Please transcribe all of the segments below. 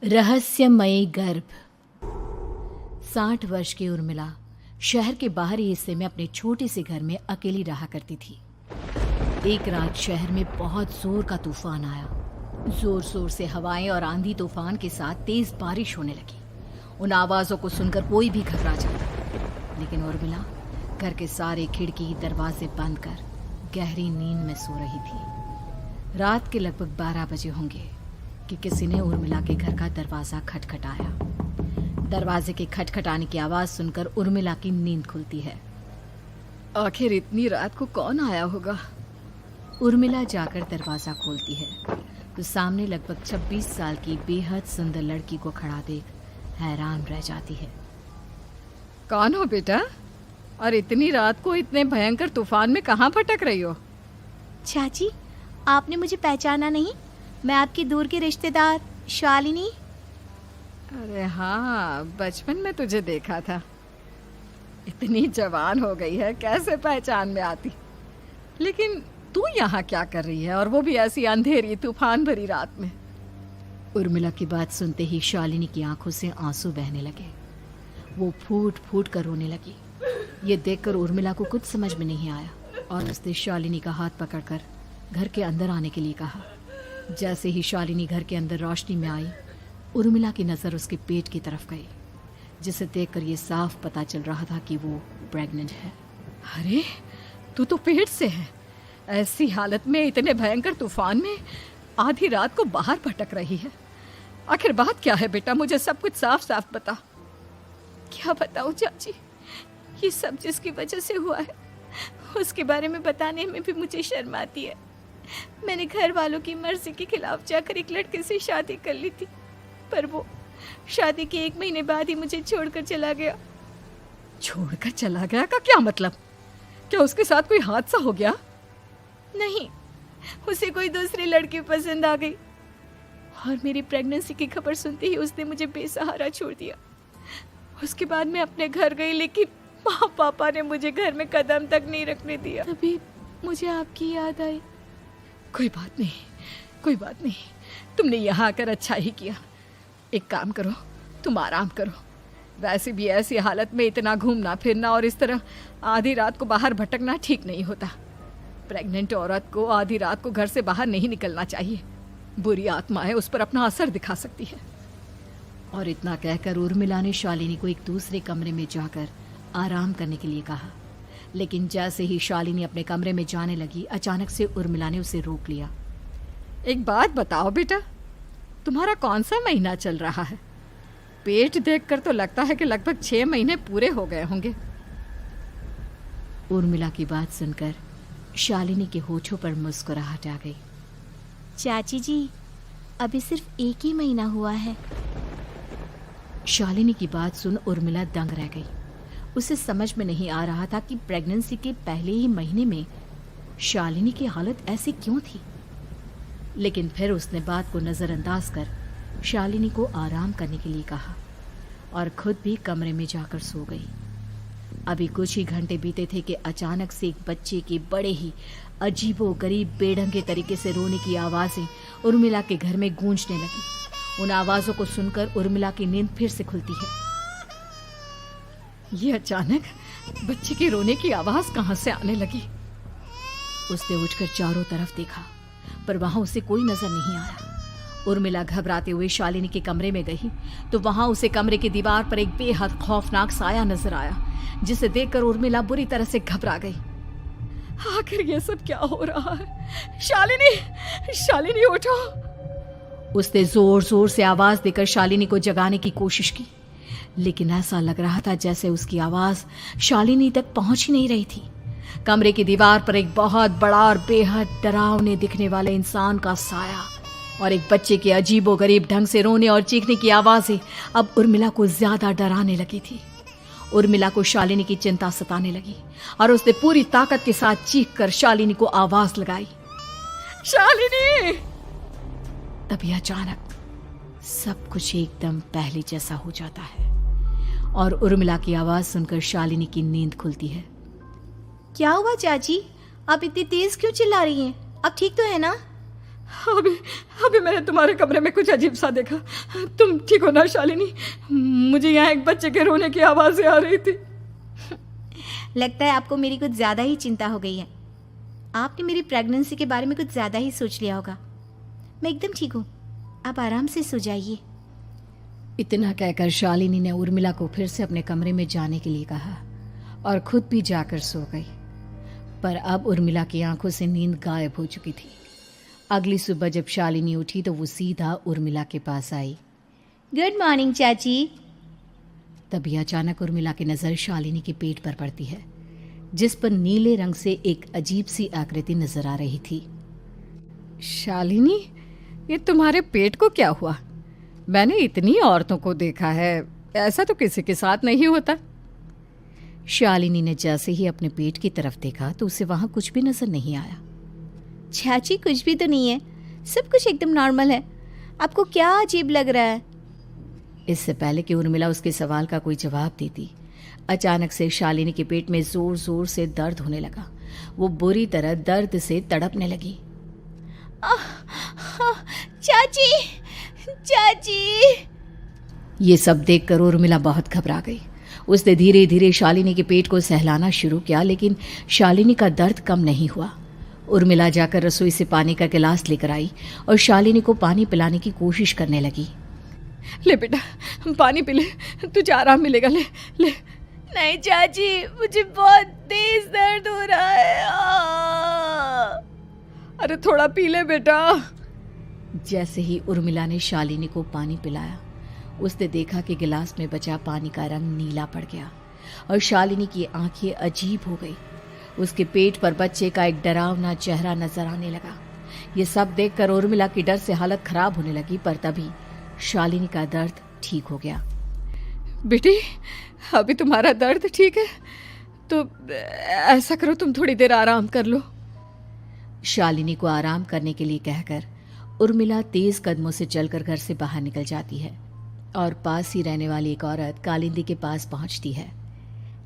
रहस्यमयी गर्भ। 60 वर्ष की उर्मिला शहर के बाहरी हिस्से में अपने छोटे से घर में अकेली रहा करती थी। एक रात शहर में बहुत जोर का तूफान आया। जोर जोर से हवाएं और आंधी तूफान के साथ तेज बारिश होने लगी। उन आवाजों को सुनकर कोई भी घबरा जाता, लेकिन उर्मिला घर के सारे खिड़की दरवाजे बंद कर गहरी नींद में सो रही थी। रात के लगभग 12 बजे होंगे कि किसी ने उर्मिला के घर का दरवाजा खटखटाया। दरवाजे के खटखटाने की आवाज सुनकर उर्मिला की नींद खुलती है। आखिर इतनी रात को कौन आया होगा? उर्मिला जाकर दरवाजा खोलती है तो सामने लगभग 26 साल की बेहद सुंदर लड़की को खड़ा देख हैरान रह जाती है। कौन हो बेटा, और इतनी रात को इतने भयंकर तूफान में कहाँ भटक रही हो? चाची, आपने मुझे पहचाना नहीं? मैं आपकी दूर की रिश्तेदार शालिनी। अरे हाँ, बचपन में तुझे देखा था। इतनी जवान हो गई है, कैसे पहचान में आती। लेकिन तू यहाँ क्या कर रही है, और वो भी ऐसी अंधेरी तूफान भरी रात में? उर्मिला की बात सुनते ही शालिनी की आंखों से आंसू बहने लगे। वो फूट फूट कर रोने लगी। ये देखकर उर्मिला को कुछ समझ में नहीं आया और उसने शालिनी का हाथ पकड़कर घर के अंदर आने के लिए कहा। जैसे ही शालिनी घर के अंदर रोशनी में आई, उर्मिला की नज़र उसके पेट की तरफ गई, जिसे देखकर ये साफ पता चल रहा था कि वो प्रेग्नेंट है। अरे, तू तो पेट से है। ऐसी हालत में इतने भयंकर तूफान में आधी रात को बाहर भटक रही है। आखिर बात क्या है बेटा, मुझे सब कुछ साफ साफ बता। क्या बताऊं चाची, ये सब जिसकी वजह से हुआ है उसके बारे में बताने में भी मुझे शर्म आती है। मैंने घर वालों की मर्जी के खिलाफ जाकर एक लड़के से शादी कर ली थी, पर वो शादी के 1 महीने बाद ही मुझे छोड़कर चला गया। छोड़कर चला गया का क्या मतलब? क्या उसके साथ कोई हादसा हो गया? नहीं, उसे कोई दूसरी लड़की पसंद आ गई और मेरी प्रेगनेंसी की खबर सुनते ही उसने मुझे बेसहारा छोड़ दिया। उसके बाद मैं अपने घर गई, लेकिन माँ पापा ने मुझे घर में कदम तक नहीं रखने दिया। तभी मुझे आपकी याद आई। कोई बात नहीं, कोई बात नहीं, तुमने यहाँ आकर अच्छा ही किया। एक काम करो, तुम आराम करो। वैसे भी ऐसी हालत में इतना घूमना फिरना और इस तरह आधी रात को बाहर भटकना ठीक नहीं होता। प्रेग्नेंट औरत को आधी रात को घर से बाहर नहीं निकलना चाहिए। बुरी आत्माएं उस पर अपना असर दिखा सकती है। और इतना कहकर उर्मिला ने शालिनी को एक दूसरे कमरे में जाकर आराम करने के लिए कहा। लेकिन जैसे ही शालिनी अपने कमरे में जाने लगी, अचानक से उर्मिला ने उसे रोक लिया। एक बात बताओ बेटा, तुम्हारा कौन सा महीना चल रहा है? पेट देखकर तो लगता है कि लगभग 6 महीने पूरे हो गए होंगे। उर्मिला की बात सुनकर शालिनी के होठों पर मुस्कुराहट आ गई। चाची जी, अभी सिर्फ 1 ही महीना हुआ है। शालिनी की बात सुन उर्मिला दंग रह गई। उसे समझ में नहीं आ रहा था कि प्रेगनेंसी के पहले ही महीने में शालिनी की हालत ऐसी क्यों थी। लेकिन फिर उसने बात को नज़रअंदाज कर शालिनी को आराम करने के लिए कहा और खुद भी कमरे में जाकर सो गई। अभी कुछ ही घंटे बीते थे कि अचानक से एक बच्चे के बड़े ही अजीबोगरीब बेढंगे तरीके से रोने की आवाज़ें उर्मिला के घर में गूंजने लगी। उन आवाज़ों को सुनकर उर्मिला की नींद फिर से खुलती है। ये अचानक बच्चे के रोने की आवाज़ कहाँ से आने लगी? उसने उठकर चारों तरफ देखा, पर वहां उसे कोई नजर नहीं आया। उर्मिला घबराते हुए शालिनी के कमरे में गई तो वहां उसे कमरे की दीवार पर एक बेहद खौफनाक साया नजर आया, जिसे देखकर उर्मिला बुरी तरह से घबरा गई। आखिर ये सब क्या हो रहा है? शालिनी, शालिनी उठो! उसने जोर जोर से आवाज देकर शालिनी को जगाने की कोशिश की, लेकिन ऐसा लग रहा था जैसे उसकी आवाज शालिनी तक पहुंच ही नहीं रही थी। कमरे की दीवार पर एक बहुत बड़ा और बेहद डरावने दिखने वाले इंसान का साया और एक बच्चे के अजीबोगरीब ढंग से रोने और चीखने की आवाजें अब उर्मिला को ज्यादा डराने लगी थी। उर्मिला को शालिनी की चिंता सताने लगी और उसने पूरी ताकत के साथ चीख कर शालिनी को आवाज लगाई, शालिनी! तभी अचानक सब कुछ एकदम पहले जैसा हो जाता है और उर्मिला की आवाज सुनकर शालिनी की नींद खुलती है। क्या हुआ चाची, आप इतनी तेज क्यों चिल्ला रही हैं? अब ठीक तो है ना? अभी अभी मैंने तुम्हारे कमरे में कुछ अजीब सा देखा। तुम ठीक हो ना शालिनी? मुझे यहाँ एक बच्चे के रोने की आवाज़ें आ रही थी। लगता है आपको मेरी कुछ ज़्यादा ही चिंता हो गई है। आपने मेरी प्रेगनेंसी के बारे में कुछ ज़्यादा ही सोच लिया होगा। मैं एकदम ठीक हूँ, आप आराम से सो जाइए। इतना कहकर शालिनी ने उर्मिला को फिर से अपने कमरे में जाने के लिए कहा और खुद भी जाकर सो गई। पर अब उर्मिला की आंखों से नींद गायब हो चुकी थी। अगली सुबह जब शालिनी उठी तो वो सीधा उर्मिला के पास आई। गुड मॉर्निंग चाची। तभी अचानक उर्मिला की नज़र शालिनी के पेट पर पड़ती है, जिस पर नीले रंग से एक अजीब सी आकृति नजर आ रही थी। शालिनी, ये तुम्हारे पेट को क्या हुआ? मैंने इतनी औरतों को देखा है, ऐसा तो किसी के साथ नहीं होता। शालिनी ने जैसे ही अपने पेट की तरफ देखा तो उसे वहां कुछ भी नजर नहीं आया। चाची कुछ भी तो नहीं है, सब कुछ एकदम नॉर्मल है। आपको क्या अजीब लग रहा है? इससे पहले कि उर्मिला उसके सवाल का कोई जवाब देती, अचानक से शालिनी के पेट में जोर जोर से दर्द होने लगा। वो बुरी तरह दर्द से तड़पने लगी। चाची, चाची। ये सब देखकर उर्मिला बहुत घबरा गई। उसने धीरे धीरे शालिनी के पेट को सहलाना शुरू किया, लेकिन शालिनी का दर्द कम नहीं हुआ। उर्मिला जाकर रसोई से पानी का गिलास लेकर आई और शालिनी को पानी पिलाने की कोशिश करने लगी। ले बेटा, पानी पी ले, तुझे आराम मिलेगा। ले ले। नहीं चाची, मुझे बहुत तेज दर्द हो रहा है। अरे थोड़ा पी ले बेटा। जैसे ही उर्मिला ने शालिनी को पानी पिलाया, उसने देखा कि गिलास में बचा पानी का रंग नीला पड़ गया और शालिनी की आंखें अजीब हो गई। उसके पेट पर बच्चे का एक डरावना चेहरा नजर आने लगा। ये सब देखकर उर्मिला की डर से हालत खराब होने लगी, पर तभी शालिनी का दर्द ठीक हो गया। बेटी, अभी तुम्हारा दर्द ठीक है तो ऐसा करो, तुम थोड़ी देर आराम कर लो। शालिनी को आराम करने के लिए कहकर उर्मिला तेज कदमों से चलकर घर से बाहर निकल जाती है और पास ही रहने वाली एक औरत कालिंदी के पास पहुंचती है।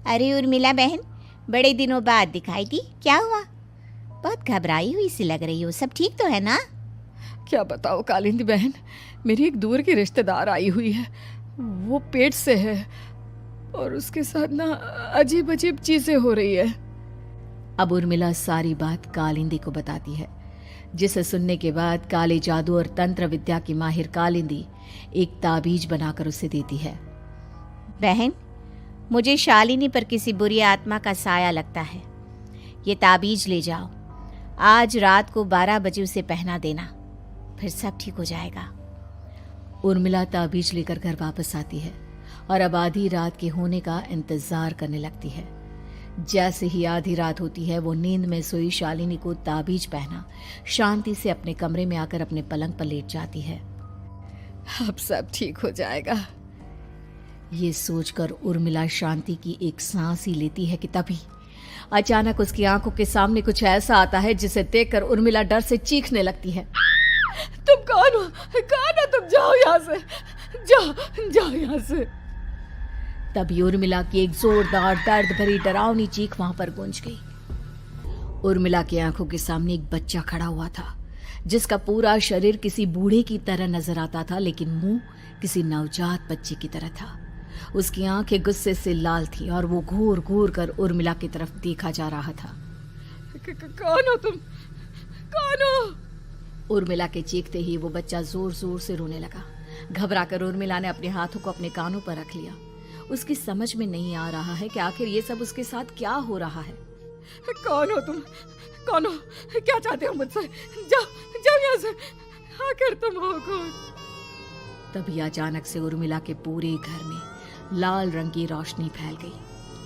अरे उर्मिला बहन, बड़े दिनों बाद दिखाई दी, क्या हुआ? बहुत घबराई हुई सी लग रही हो, सब ठीक तो है ना? क्या बताओ कालिंदी बहन, मेरी एक दूर की रिश्तेदार आई हुई है। वो पेट से है और उसके साथ ना अजीब अजीब चीजें हो रही है। अब उर्मिला सारी बात कालिंदी को बताती है, जिसे सुनने के बाद काले जादू और तंत्र विद्या की माहिर कालिंदी एक ताबीज बनाकर उसे देती है। बहन, मुझे शालिनी पर किसी बुरी आत्मा का साया लगता है। ये ताबीज ले जाओ, आज रात को 12 बजे उसे पहना देना, फिर सब ठीक हो जाएगा। उर्मिला ताबीज लेकर घर वापस आती है और अब आधी रात के होने का इंतजार करने लगती है। जैसे ही आधी रात होती है, वो नींद में सोई शालिनी को ताबीज पहना शांति से अपने कमरे में आकर अपने पलंग पर लेट जाती है। अब सब ठीक हो जाएगा, ये सोचकर उर्मिला शांति की एक सांस ही लेती है कि तभी अचानक उसकी आंखों के सामने कुछ ऐसा आता है जिसे देखकर उर्मिला डर से चीखने लगती है। तुम कौन हो? कौन हो तुम? जाओ यहाँ से, जाओ जाओ यहाँ से। तभी उर्मिला की एक जोरदार दर्द भरी डरावनी चीख वहां पर गूंज गई। उर्मिला की आंखों के सामने एक बच्चा खड़ा हुआ था, जिसका पूरा शरीर किसी बूढ़े की तरह नजर आता था, लेकिन मुंह किसी नवजात बच्चे की तरह था। उसकी आंखें गुस्से से लाल थी और वो घूर घूर कर उर्मिला की तरफ देखा जा रहा था। कौन हो तुम? कौन हो? उर्मिला के चीखते ही वो बच्चा जोर जोर से रोने लगा। घबराकर उर्मिला ने अपने हाथों को अपने कानों पर रख लिया। उसकी समझ में नहीं आ रहा है कि आखिर ये सब उसके साथ क्या हो रहा है। कौन हो तुम? कौन हो? क्या चाहते हो मुझसे? जाओ जाओ यहाँ से, आखिर तुम हो कौन? तभी अचानक से उर्मिला के पूरे घर में लाल रंग की रोशनी फैल गई।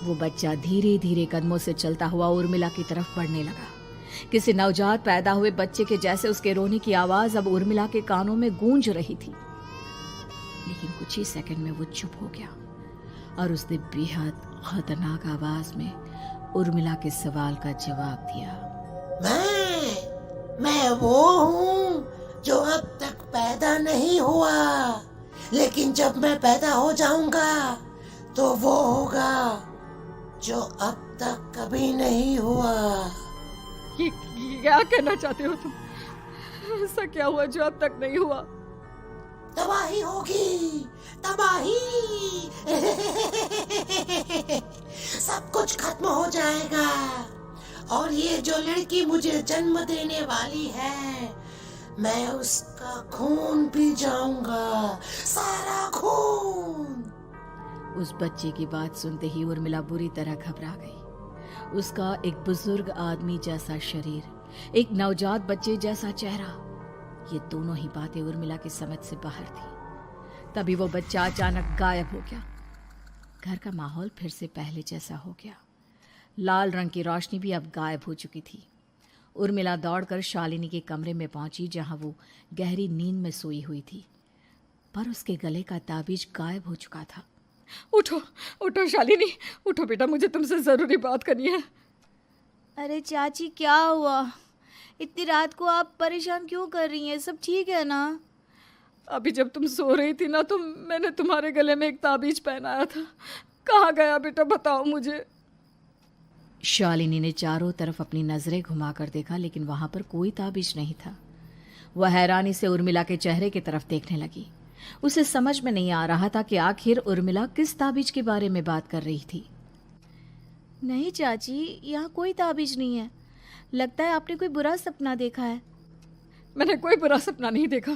वो बच्चा धीरे धीरे कदमों से चलता हुआ उर्मिला की तरफ बढ़ने लगा। किसी नवजात पैदा हुए बच्चे के जैसे उसके रोने की आवाज अब उर्मिला के कानों में गूंज रही थी। लेकिन कुछ ही सेकंड में वो चुप हो गया और उसने बेहद खतरनाक आवाज में उर्मिला के सवाल का जवाब दिया। मैं वो हूँ जो अब तक पैदा नहीं हुआ, लेकिन जब मैं पैदा हो जाऊंगा तो वो होगा जो अब तक कभी नहीं हुआ। ये क्या कहना चाहते हो तुम? ऐसा क्या हुआ जो अब तक नहीं हुआ? तबाही होगी, तबाही। सब कुछ खत्म हो जाएगा और ये जो लड़की मुझे जन्म देने वाली है, मैं उसका खून पी जाऊंगा, सारा खून। उस बच्चे की बात सुनते ही उर्मिला बुरी तरह घबरा गई। उसका एक बुजुर्ग आदमी जैसा शरीर, एक नवजात बच्चे जैसा चेहरा, ये दोनों ही बातें उर्मिला की समझ से बाहर थी। तभी वो बच्चा अचानक गायब हो गया। घर का माहौल फिर से पहले जैसा हो गया। लाल रंग की रोशनी भी अब गायब हो चुकी थी। उर्मिला दौड़कर शालिनी के कमरे में पहुंची, जहां वो गहरी नींद में सोई हुई थी, पर उसके गले का ताबीज गायब हो चुका था। उठो उठो शालिनी, उठो बेटा, मुझे तुमसे जरूरी बात करनी है। अरे चाची क्या हुआ? इतनी रात को आप परेशान क्यों कर रही हैं? सब ठीक है ना? अभी जब तुम सो रही थी ना, तो मैंने तुम्हारे गले में एक ताबीज पहनाया था। कहाँ गया बेटा, बताओ मुझे। शालिनी ने चारों तरफ अपनी नजरें घुमाकर देखा, लेकिन वहां पर कोई ताबीज नहीं था। वह हैरानी से उर्मिला के चेहरे की तरफ देखने लगी। उसे समझ में नहीं आ रहा था कि आखिर उर्मिला किस ताबीज के बारे में बात कर रही थी। नहीं चाची, यहाँ कोई ताबीज नहीं है। लगता है आपने कोई बुरा सपना देखा है। मैंने कोई बुरा सपना नहीं देखा।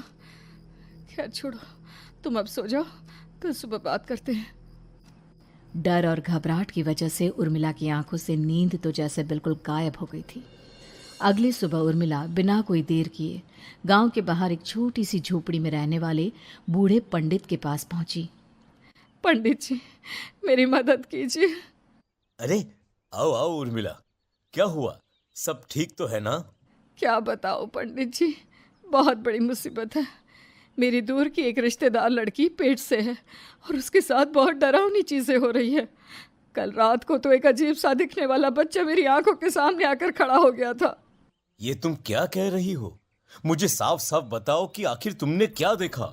खैर छोड़ो, तुम अब सो जाओ, कल सुबह बात करते हैं। डर और घबराहट की वजह से उर्मिला की आंखों से नींद तो जैसे बिल्कुल गायब हो गई थी। अगली सुबह उर्मिला बिना कोई देर किए गांव के बाहर एक छोटी सी झोपड़ी में रहने वाले बूढ़े पंडित के पास पहुंची। पंडित जी, मेरी मदद कीजिए। अरे आओ आओ उर्मिला, क्या हुआ? सब ठीक तो है ना? क्या बताओ पंडित जी, बहुत बड़ी मुसीबत है। मेरी दूर की एक रिश्तेदार लड़की पेट से है और उसके साथ बहुत डरावनी चीजें हो रही है। कल रात को तो एक अजीब सा दिखने वाला बच्चा मेरी आंखों के सामने आकर खड़ा हो गया था। ये तुम क्या कह रही हो? मुझे साफ साफ बताओ कि आखिर तुमने क्या देखा?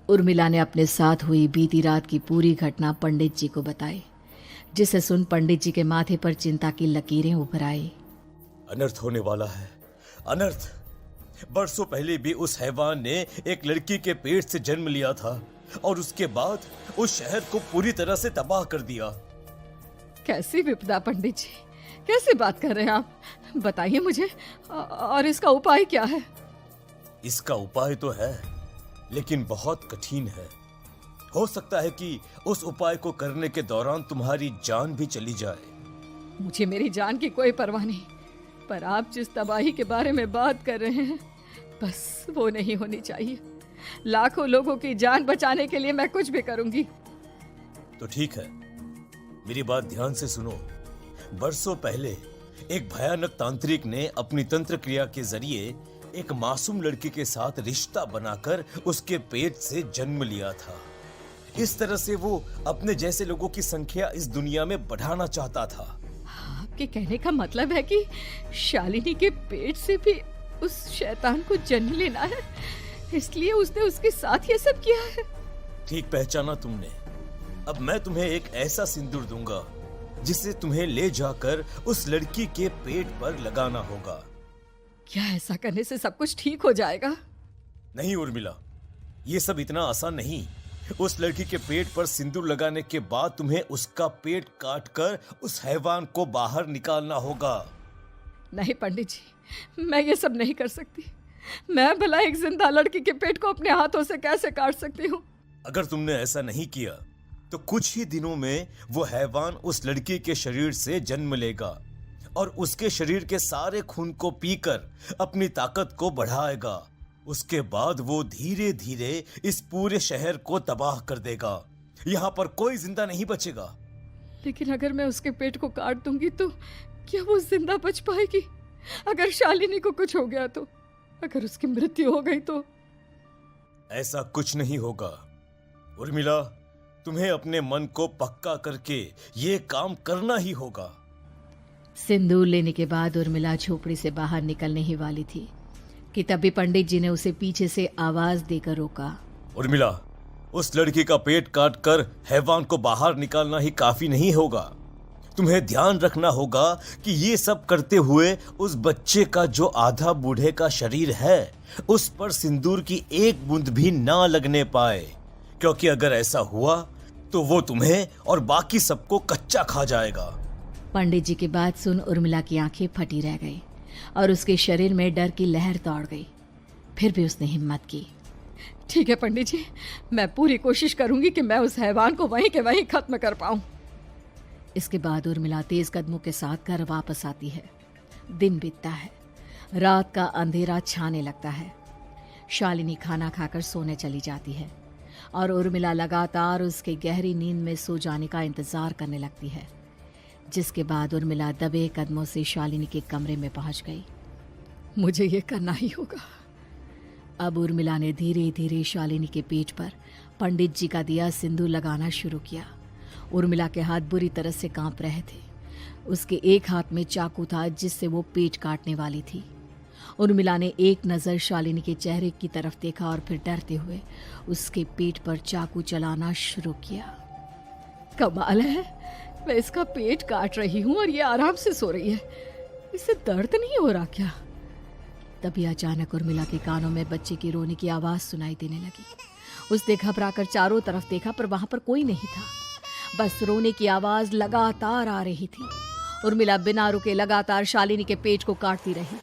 उर्मिला ने अपने साथ हुई बीती रात की पूरी घटना पंडित जी को बताई, जिसे सुन पंडित जी के माथे पर चिंता की लकीरें उभर आई। अनर्थ होने वाला है, अनर्थ। बरसों पहले भी उस हैवान ने एक लड़की के पेट से जन्म लिया था और उसके बाद उस शहर को पूरी तरह से तबाह कर दिया। कैसी विपदा पंडित जी, कैसे बात कर रहे हैं आप? बताइए मुझे, और इसका उपाय क्या है? इसका उपाय तो है, लेकिन बहुत कठिन है। हो सकता है कि उस उपाय को करने के दौरान तुम्हारी जान भी चली जाए। मुझे मेरी जान की कोई परवाह नहीं, पर आप जिस तबाही के बारे में बात कर रहे हैं, बस वो नहीं होनी चाहिए। लाखों लोगों की जान बचाने के लिए मैं कुछ भी करूंगी। तो ठीक है, मेरी बात ध्यान से सुनो। बरसों पहले एक भयानक तांत्रिक ने अपनी तंत्र क्रिया के जरिए एक मासूम लड़की के साथ रिश्ता बनाकर उसके पेट से जन्म लिया था। इस तरह से वो अपने जैसे लोगों की संख्या इस दुनिया में बढ़ाना चाहता था। आपके कहने का मतलब है कि शालिनी के पेट से भी उस शैतान को जन्म लेना है, इसलिए उसने उसके साथ ये सब किया है। ठीक पहचाना तुमने। अब मैं तुम्हें एक ऐसा सिंदूर दूंगा जिसे तुम्हें ले जाकर उस लड़की के पेट पर लगाना होगा। क्या ऐसा करने से सब कुछ ठीक हो जाएगा? नहीं उर्मिला, ये सब इतना आसान नहीं। उस लड़की के पेट पर सिंदूर लगाने के बाद तुम्हें उसका पेट काटकर उस हैवान को बाहर निकालना होगा। नहीं पंडित जी, मैं ये सब नहीं कर सकती। मैं भला एक जिंदा लड़की के पेट को अपने हाथों से कैसे काट सकती हूँ? अगर तुमने ऐसा नहीं किया तो कुछ ही दिनों में वो हैवान उस लड़की के शरीर से जन्म लेगा और उसके शरीर के सारे खून को पीकर अपनी ताकत को बढ़ाएगा। उसके बाद वो धीरे धीरे इस पूरे शहर को तबाह कर देगा। यहाँ पर कोई जिंदा नहीं बचेगा। लेकिन अगर मैं उसके पेट को काट दूंगी तो क्या वो जिंदा बच पाएगी? अगर शालिनी को कुछ हो गया तो, अगर उसकी मृत्यु हो गई तो? ऐसा कुछ नहीं होगा उर्मिला, तुम्हें अपने मन को पक्का करके ये काम करना ही होगा। सिंदूर लेने के बाद उर्मिला झोपड़ी से बाहर निकलने ही वाली थी कि तभी पंडित जी ने उसे पीछे से आवाज देकर रोका। उर्मिला, उस लड़की का पेट काटकर हैवान को बाहर निकालना ही काफी नहीं होगा। तुम्हें ध्यान रखना होगा कि ये सब करते हुए उस बच्चे का जो आधा बूढ़े का शरीर है उस पर सिंदूर की एक बूंद भी ना लगने पाए, क्योंकि अगर ऐसा हुआ तो वो तुम्हें और बाकी सबको कच्चा खा जाएगा। पंडित जी की बात सुन उर्मिला की आंखें फटी रह गई और उसके शरीर में डर की लहर दौड़ गई। फिर भी उसने हिम्मत की। ठीक है पंडित जी, मैं पूरी कोशिश करूंगी कि मैं उस हैवान को वहीं के वहीं खत्म कर पाऊं। इसके बाद उर्मिला तेज कदमों के साथ घर वापस आती है। दिन बीतता है, रात का अंधेरा छाने लगता है। शालिनी खाना खाकर सोने चली जाती है और उर्मिला लगातार उसके गहरी नींद में सो जाने का इंतजार करने लगती है, जिसके बाद उर्मिला दबे कदमों से शालिनी के कमरे में पहुंच गई। मुझे ये करना ही होगा। अब उर्मिला ने धीरे धीरे शालिनी के पेट पर पंडित जी का दिया सिंदूर लगाना शुरू किया। उर्मिला के हाथ बुरी तरह से कांप रहे थे। उसके एक हाथ में चाकू था जिससे वो पेट काटने वाली थी। उर्मिला ने एक नज़र शालिनी के चेहरे की तरफ देखा और फिर डरते हुए उसके पेट पर चाकू चलाना शुरू किया। कमाल है, मैं इसका पेट काट रही हूँ और ये आराम से सो रही है। इसे दर्द नहीं हो रहा क्या? तभी अचानक उर्मिला के कानों में बच्चे की रोने की आवाज़ सुनाई देने लगी। उसने घबराकर चारों तरफ देखा पर वहां पर कोई नहीं था। बस रोने की आवाज़ लगातार आ रही थी। उर्मिला बिना रुके लगातार शालिनी के पेट को काटती रही।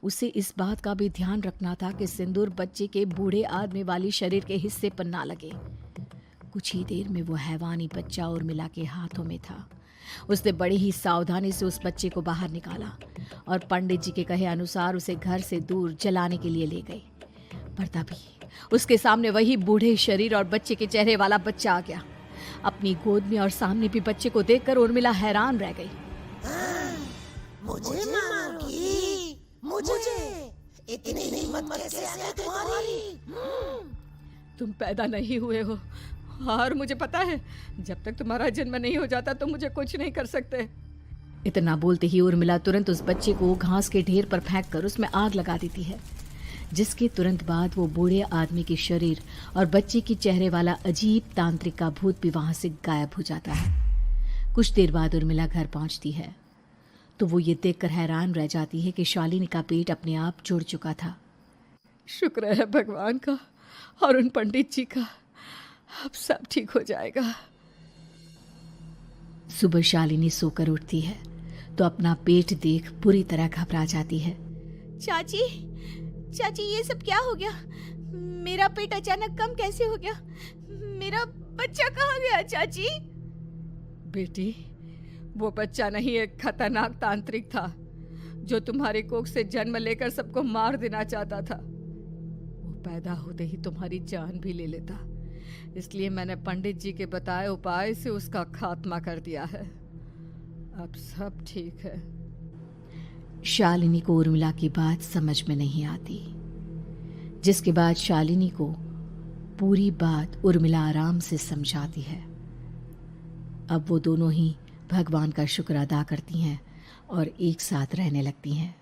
उसे इस बात का भी ध्यान रखना था कि सिंदूर बच्चे के बूढ़े आदमी वाली शरीर के हिस्से पर ना लगे। कुछ ही देर में वो हैवानी बच्चा उर्मिला के हाथों में था। उसने बड़ी ही सावधानी से उस बच्चे को बाहर निकाला और पंडित जी के कहे अनुसार उसे घर से दूर जलाने के लिए ले गई। पर तभी उसके सामने वही बूढ़े शरीर और बच्चे के चेहरे वाला बच्चा आ गया। अपनी गोद में और सामने भी बच्चे को देखकर उर्मिला हैरान रह गई। मुझे मारोगी? मुझे इतनी हिम्मत कैसे आ गई तुम्हारी? तुम पैदा नहीं हुए हो और मुझे पता है जब तक तुम्हारा जन्म नहीं हो जाता तो मुझे कुछ नहीं कर सकते। इतना बोलते ही उर्मिला तुरंत उस बच्चे को घास के ढेर पर फेंक कर उसमें आग लगा देती है, जिसके तुरंत बाद वो बूढ़े आदमी के शरीर और बच्चे के चेहरे वाला अजीब तांत्रिक का भूत भी वहां से गायब हो जाता है। कुछ देर बाद उर्मिला घर पहुंचती है तो वो ये देखकर हैरान रह जाती है कि शालिनी का पेट अपने आप जुड़ चुका था। शुक्र है भगवान का और उन पंडित जी का, अब सब ठीक हो जाएगा। सुबह शालिनी सोकर उठती है तो अपना पेट देख बुरी तरह घबरा जाती है। चाची, चाची ये सब क्या हो गया? मेरा पेट अचानक कम कैसे हो गया? मेरा बच्चा कहाँ गया चाची? बेटी, वो बच्चा नहीं, एक खतरनाक तांत्रिक था जो तुम्हारे कोख से जन्म लेकर सबको मार देना चाहता था। वो पैदा होते ही तुम्हारी जान भी ले लेता, इसलिए मैंने पंडित जी के बताए उपाय से उसका खात्मा कर दिया है। अब सब ठीक है। शालिनी को उर्मिला की बात समझ में नहीं आती, जिसके बाद शालिनी को पूरी बात उर्मिला आराम से समझाती है। अब वो दोनों ही भगवान का शुक्र अदा करती हैं और एक साथ रहने लगती हैं।